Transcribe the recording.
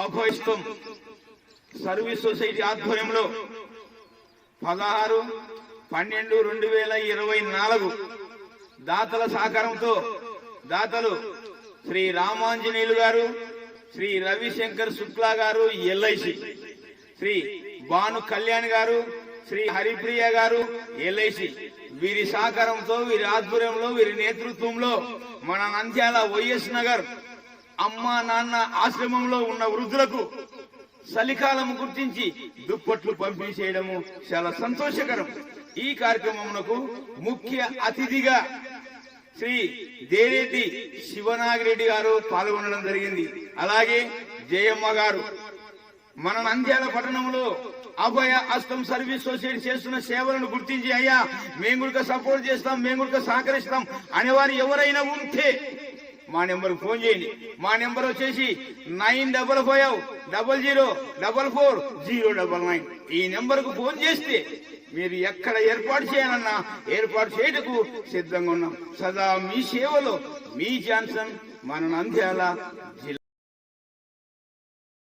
అభయస్తం service society ఆధ్వర్యంలో 16/12/2024 దాతల సహకారంతో దాతలు శ్రీ రామాంజనేయులు గారు, శ్రీ రవిశంకర్ శుక్లా గారు ఎల్ఐసి, శ్రీ భాను కళ్యాణ్ గారు, శ్రీ హరిప్రియ గారు ఎల్ఐసి, వీరి సహకారంతో వీరి ఆధ్వర్యంలో వీరి నేతృత్వంలో మన నంద్యాల వైఎస్ నగర్ అమ్మా నాన్న ఆశ్రమంలో ఉన్న వృద్ధులకు చలికాలం గుర్తించి దుప్పట్లు పంపిణీ చేయడము చాలా సంతోషకరం. ఈ కార్యక్రమమునకు ముఖ్య అతిథిగా శ్రీ దేరెడ్డి శివనాగిరెడ్డి గారు పాల్గొనడం జరిగింది. అలాగే జయమ్మ గారు మన నంద్యాల పట్టణంలో అభయ హస్తం సర్వీస్ సొసైటీ చేస్తున్న సేవలను గుర్తించి, అయ్యా మేము కూడా సపోర్ట్ చేస్తాం, మేము కూడా సహకరిస్తాం అనేవారు ఎవరైనా ఉంటే మా నెంబర్ ఫోన్ చేయండి. మా నెంబర్ వచ్చేసి 955000444099. ఈ నెంబర్ కు ఫోన్ చేస్తే మీరు ఎక్కడ ఏర్పాటు చేయాలన్నా ఏర్పాటు చేయటకు సిద్ధంగా ఉన్నాం. సదా మీ సేవలో మీ జాన్సన్, మన నంద్యాల జిల్లా.